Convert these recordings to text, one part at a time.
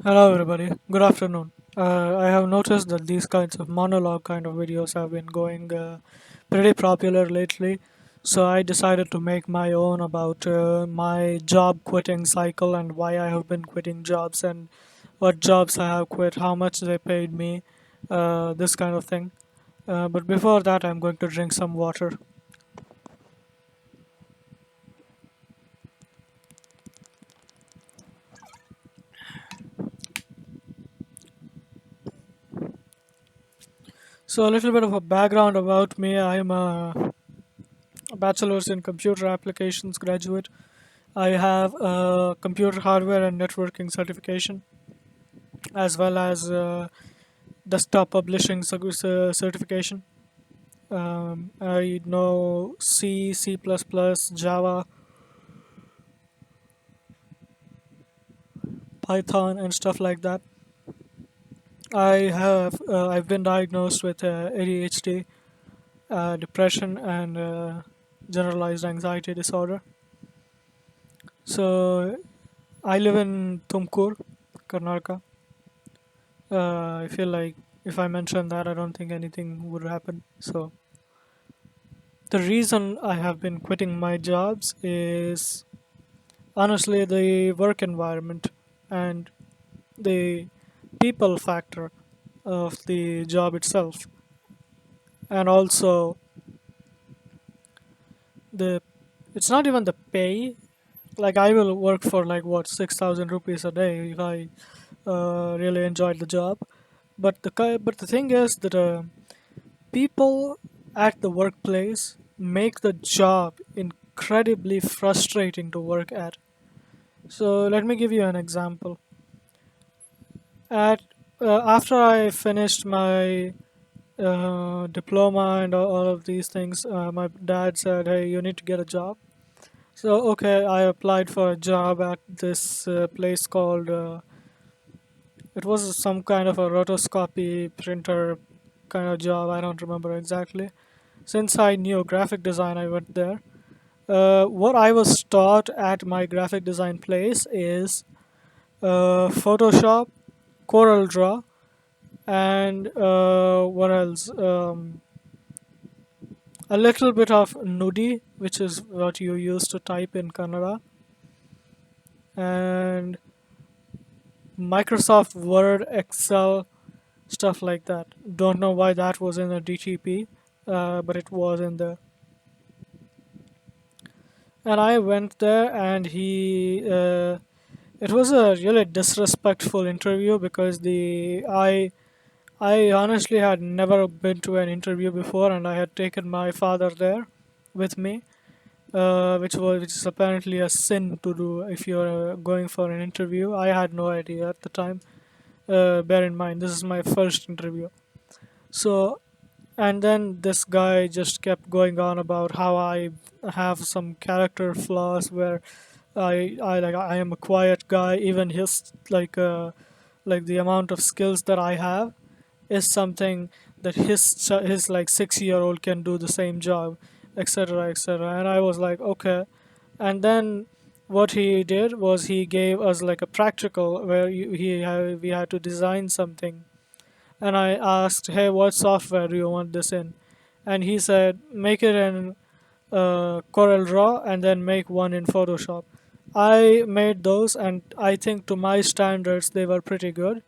Hello, everybody. Good afternoon. I have noticed that these kinds of monologue kind of videos have been going pretty popular lately. So I decided to make my own about my job quitting cycle and why I have been quitting jobs and what jobs I have quit, how much they paid me, this kind of thing. But before that, I'm going to drink some water. So, a little bit of a background about me. I'm a bachelor's in computer applications graduate. I have a computer hardware and networking certification, as well as desktop publishing certification. I know C, C++, Java, Python, and stuff like that. I've been diagnosed with ADHD, depression, and generalized anxiety disorder. So I live in Tumkur, Karnataka. I feel like if I mention that, I don't think anything would happen. So the reason I have been quitting my jobs is honestly the work environment and the people factor of the job itself, and also the it's not even the pay. Like I will work for like what 6,000 rupees a day if I really enjoyed the job. But the thing is that people at the workplace make the job incredibly frustrating to work at. So let me give you an example. At After I finished my diploma and all of these things, my dad said, "Hey, you need to get a job." So okay, I applied for a job at this place called. It was some kind of a rotoscopy printer kind of job. I don't remember exactly. Since I knew graphic design, I went there. What I was taught at my graphic design place is Photoshop, Corel Draw, and what else? A little bit of Nudi, which is what you use to type in Kannada, and Microsoft Word, Excel, stuff like that. Don't know why that was in a DTP, but it was in there. And I went there, and it was a really disrespectful interview because I honestly had never been to an interview before, and I had taken my father there with me, which is apparently a sin to do if you're going for an interview. I had no idea at the time. Bear in mind, this is my first interview. So, and then this guy just kept going on about how I have some character flaws where I am a quiet guy. Even his like the amount of skills that I have is something that his like 6 year old can do the same job, etc., etc. And I was like, okay. And then what he did was he gave us like a practical where we had to design something, and I asked, "Hey, what software do you want this in?" And he said, "Make it in Corel Draw and then make one in Photoshop." I made those, and I think to my standards they were pretty good.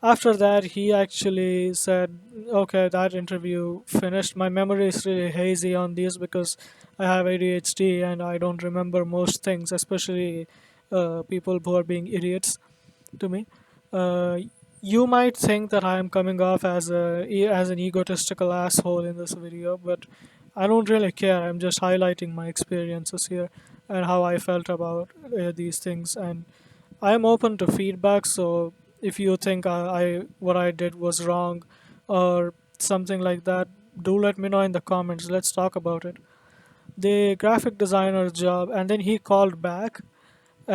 After that, he actually said, "Okay, that interview finished." My memory is really hazy on these because I have ADHD and I don't remember most things, especially people who are being idiots to me. Uh, you might think that I am coming off as an egotistical asshole in this video, but I don't really care. I'm just highlighting my experiences here and how I felt about these things, and I am open to feedback. So if you think I what I did was wrong or something like that, do let me know in the comments. Let's talk about it. The graphic designer's job, and then he called back,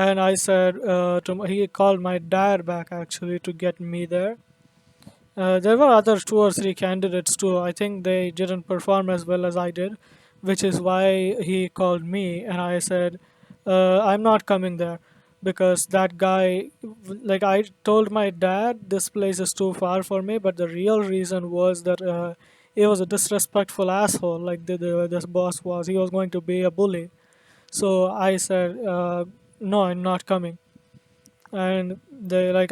and I said he called my dad back actually to get me there. There were other two or three candidates too. I think they didn't perform as well as I did, which is why he called me, and I said, I'm not coming there. because that guy, like, I told my dad this place is too far for me, but the real reason was that he was a disrespectful asshole. Like this boss was, he was going to be a bully. So I said, no, I'm not coming. And they like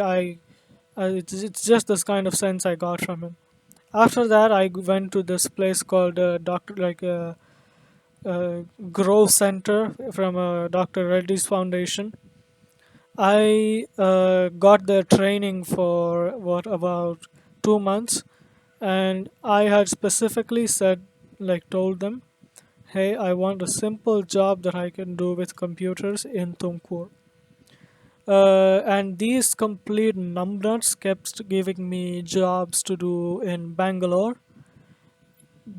it's just this kind of sense I got from him. After that, I went to this place called Doctor Grow Center from Dr. Reddy's Foundation. I got their training for what, about 2 months, and I had specifically said, like, told them, hey, I want a simple job that I can do with computers in Tumkur. And these complete numbnuts kept giving me jobs to do in Bangalore,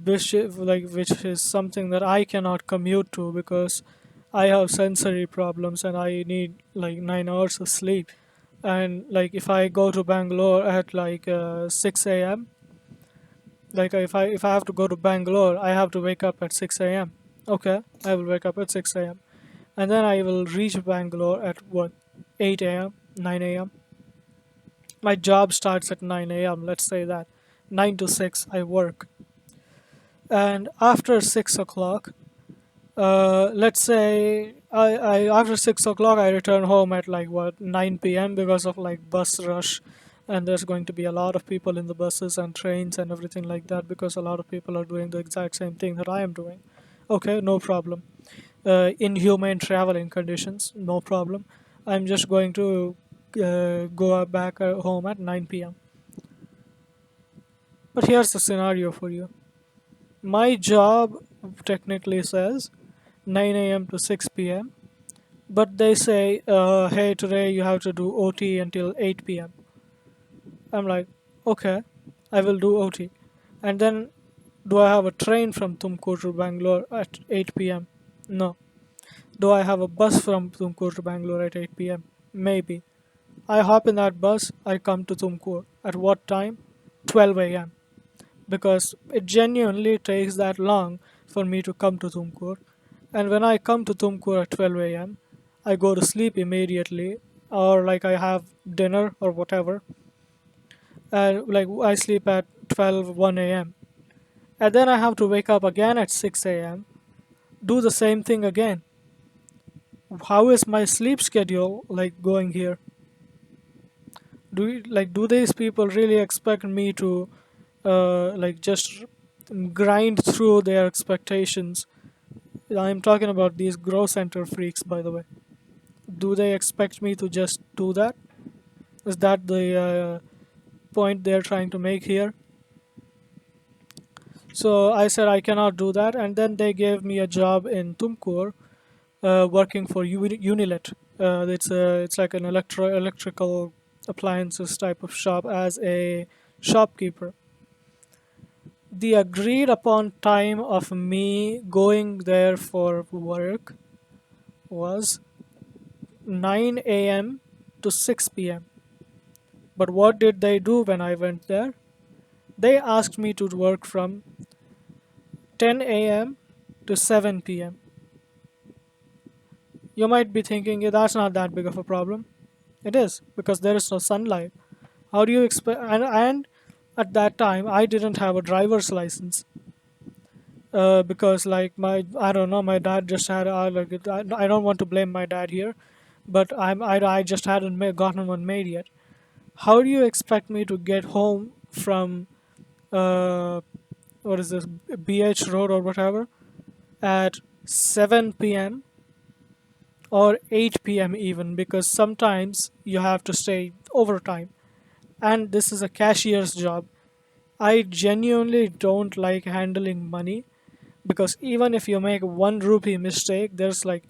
which is something that I cannot commute to because I have sensory problems and I need like 9 hours of sleep. And like if I go to Bangalore at like 6 a.m., like if I have to go to Bangalore, I have to wake up at 6 a.m. Okay, I will wake up at 6 a.m. and then I will reach Bangalore at what, 8 a.m., 9 a.m. My job starts at 9 a.m. Let's say that 9 to 6 I work, and after 6 o'clock, let's say after 6 o'clock I return home at like what, 9 p.m. because of like bus rush, and there's going to be a lot of people in the buses and trains and everything like that because a lot of people are doing the exact same thing that I am doing. Okay, no problem. Inhumane traveling conditions, no problem. I'm just going to go back home at 9 p.m. But here's the scenario for you. My job technically says 9 a.m. to 6 p.m. But they say, hey, today you have to do OT until 8 p.m. I'm like, okay, I will do OT. And then, do I have a train from Tumkur to Bangalore at 8 p.m.? No. Do I have a bus from Tumkur to Bangalore at 8 p.m.? Maybe. I hop in that bus, I come to Tumkur. At what time? 12 a.m. Because it genuinely takes that long for me to come to Tumkur. And when I come to Tumkur at 12 a.m., I go to sleep immediately, or like I have dinner or whatever, and like I sleep at 12, 1 a.m. And then I have to wake up again at 6 a.m., do the same thing again. How is my sleep schedule like going here? Do these people really expect me to like just grind through their expectations? I'm talking about these grow center freaks, by the way. Do they expect me to just do that? Is that the point they're trying to make here? So I said I cannot do that, and then they gave me a job in Tumkur, working for Unilet. It's like an electrical appliances type of shop as a shopkeeper. The agreed upon time of me going there for work was 9 a.m. to 6 p.m. But what did they do when I went there? They asked me to work from 10 a.m. to 7 p.m. You might be thinking, yeah, that's not that big of a problem. It is, because there is no sunlight. How do you expect? And at that time, I didn't have a driver's license. Because like I don't know, my dad just had I don't want to blame my dad here, but I just hadn't gotten one made yet. How do you expect me to get home from uh, what is this, BH Road or whatever, at 7 p.m. or 8 p.m. even, because sometimes you have to stay overtime, and this is a cashier's job. I genuinely don't like handling money, because even if you make 1 rupee mistake, there's like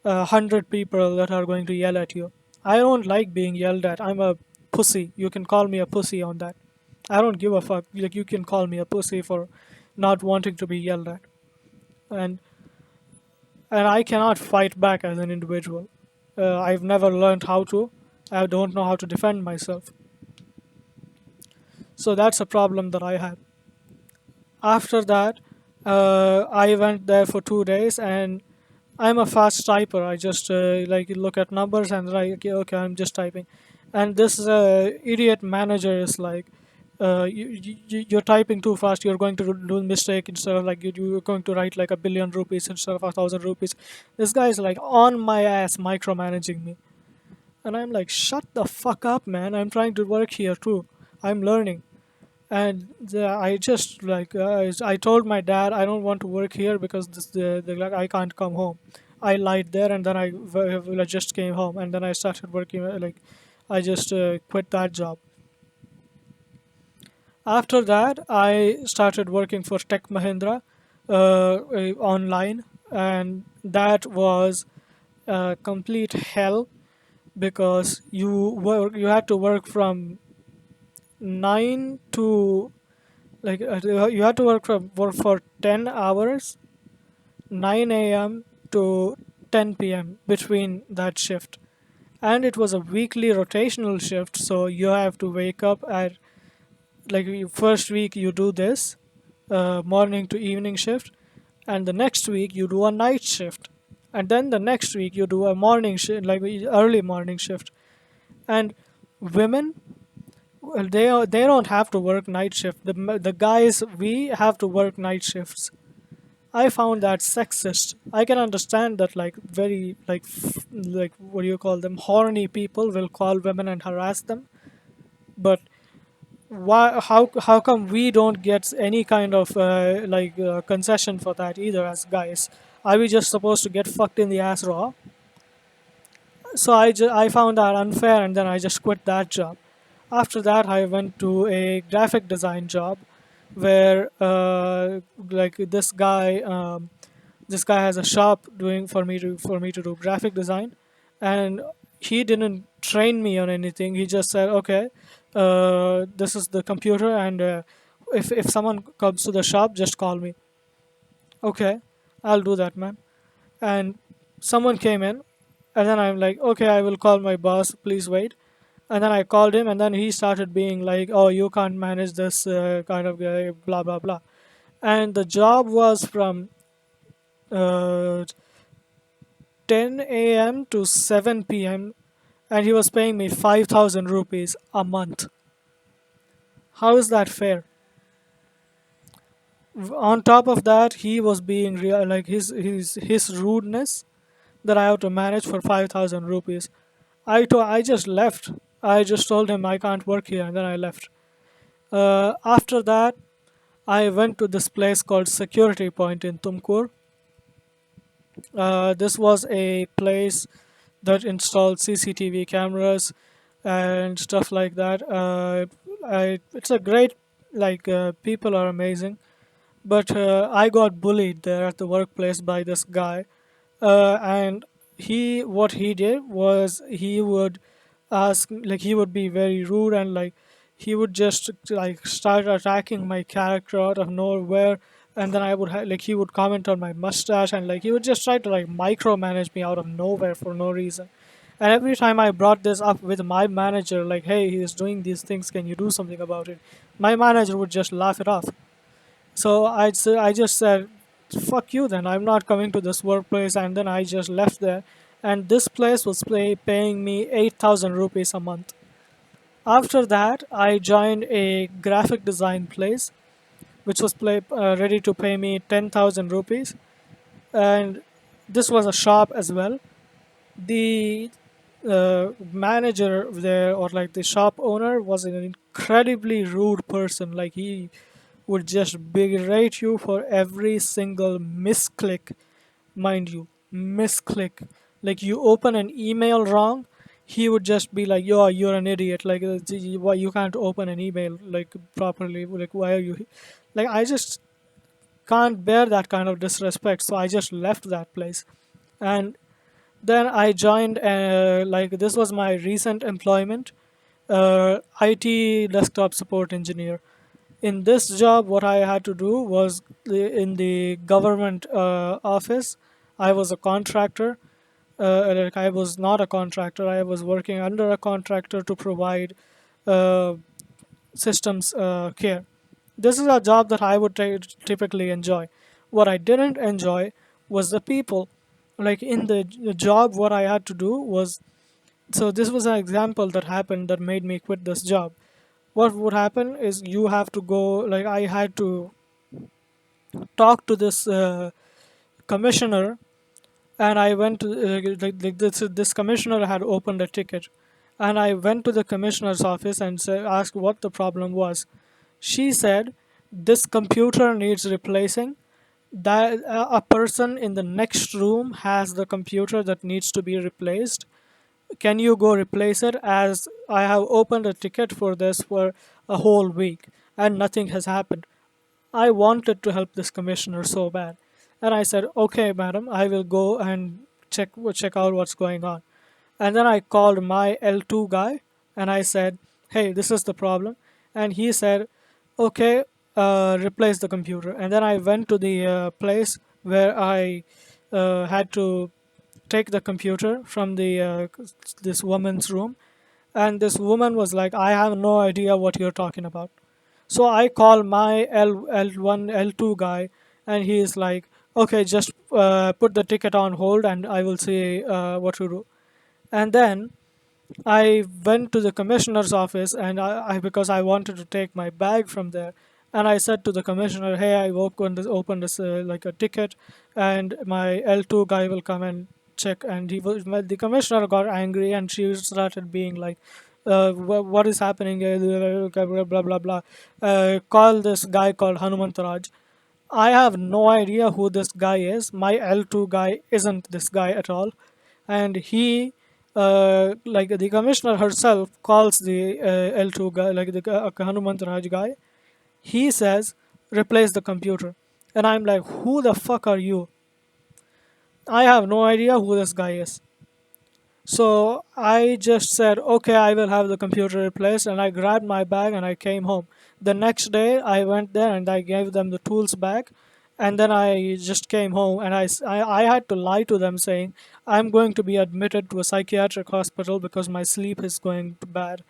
100 people that are going to yell at you. I don't like being yelled at. I'm a pussy. You can call me a pussy on that. I don't give a fuck. Like, you can call me a pussy for not wanting to be yelled at, and I cannot fight back as an individual. I've never learned how to. I don't know how to defend myself. So that's a problem that I had. After that, I went there for 2 days, and I'm a fast typer. I just like look at numbers and like okay, okay, I'm just typing, and this idiot manager is like, you're typing too fast. You're going to do a mistake instead of like you're going to write like 1 billion rupees instead of 1,000 rupees. This guy is like on my ass, micromanaging me, and I'm like, shut the fuck up, man. I'm trying to work here too. I'm learning. And I just like I told my dad I don't want to work here because like I can't come home. I lied there, and then I just came home, and then I started working like I just quit that job. After that, I started working for Tech Mahindra online, and that was complete hell because you had to work from 9 to like you had to work for 10 hours, 9 a.m. to 10 p.m. between that shift, and it was a weekly rotational shift, so you have to wake up at like first week you do this morning to evening shift, and the next week you do a night shift, and then the next week you do a morning shift, like early morning shift. And women, well, they don't have to work night shift. The guys, we have to work night shifts. I found that sexist. I can understand that like very like what do you call them, horny people will call women and harass them, but why how come we don't get any kind of concession for that either as guys? Are we just supposed to get fucked in the ass raw? So I found that unfair, and then I just quit that job. After that, I went to a graphic design job where like this guy has a shop doing for me to do graphic design, and he didn't train me on anything. He just said, okay, this is the computer, and if someone comes to the shop, just call me. Okay, I'll do that, man. And someone came in, and then I'm like, okay, I will call my boss, please wait. And then I called him, and then he started being like, oh, you can't manage this kind of guy, blah blah blah. And the job was from uh, 10 a.m. to 7 p.m., and he was paying me 5,000 rupees a month. How is that fair? On top of that, he was being real, like his rudeness that I have to manage for 5,000 rupees. I just left. I just told him I can't work here, and then I left. After that, I went to this place called Security Point in Tumkur. This was a place that installed CCTV cameras and stuff like that. It's a great, people are amazing, but I got bullied there at the workplace by this guy, and what he did was he would he would be very rude, and like he would just like start attacking my character out of nowhere, and then he would comment on my mustache, and like he would just try to like micromanage me out of nowhere for no reason. And every time I brought this up with my manager, like, hey, he is doing these things, can you do something about it? My manager would just laugh it off. So I just said, fuck you then. I'm not coming to this workplace, and then I just left there. And this place was paying me 8,000 rupees a month. After that, I joined a graphic design place, which was ready to pay me 10,000 rupees. And this was a shop as well. The manager there, or like the shop owner, was an incredibly rude person. Like he would just berate you for every single misclick, mind you, misclick. Like you open an email wrong, he would just be like, "Yo, you're an idiot. Like, why you can't open an email like properly? Like, why are you?" Like, I just can't bear that kind of disrespect. So I just left that place, and then I joined. This was my recent employment, IT desktop support engineer. In this job, what I had to do was in the government office. I was a contractor. I was not a contractor. I was working under a contractor to provide uh, systems care. This is a job that I would typically enjoy. What I didn't enjoy was the people. like in the job, what I had to do was, so this was an example that happened that made me quit this job. What would happen is you have to go, like I had to talk to this commissioner, and I went to this commissioner had opened a ticket, and I went to the commissioner's office and asked what the problem was. She said this computer needs replacing, that a person in the next room has the computer that needs to be replaced. Can you go replace it, as I have opened a ticket for this for a whole week and nothing has happened. I wanted to help this commissioner so bad, and I said, "Okay, madam, I will go and check out what's going on." And then I called my L2 guy, and I said, "Hey, this is the problem," and he said, "Okay, replace the computer." And then I went to the place where I had to take the computer from the this woman's room, and this woman was like, "I have no idea what you're talking about." So I call my L1 L2 guy, and he is like, "Okay, just put the ticket on hold, and I will see what to do." And then I went to the commissioner's office, and I because I wanted to take my bag from there, and I said to the commissioner, "Hey, I opened this like a ticket, and my L2 guy will come and check." And well, the commissioner got angry, and she started being like, "What is happening? Blah blah blah blah. Call this guy called Hanumantaraj." I have no idea who this guy is. My L2 guy isn't this guy at all, and he, like the commissioner herself, calls the L2 guy, like the Hanuman Raj guy. He says, "Replace the computer," and I'm like, "Who the fuck are you?" I have no idea who this guy is. So I just said, "Okay, I will have the computer replaced," and I grabbed my bag and I came home. The next day, I went there and I gave them the tools back, and then I just came home, and I had to lie to them saying, "I'm going to be admitted to a psychiatric hospital because my sleep is going bad."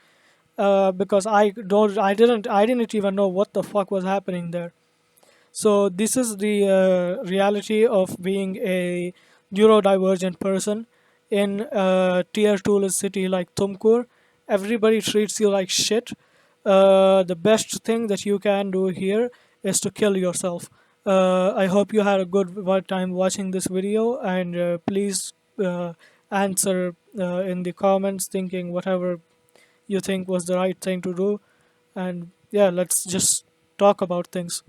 Because I didn't even know what the fuck was happening there. So this is the reality of being a neurodivergent person in a tier 2 city like Tumkur. Everybody treats you like shit. The best thing that you can do here is to kill yourself. I hope you had a good time watching this video, and please answer in the comments thinking whatever you think was the right thing to do. And yeah, let's just talk about things.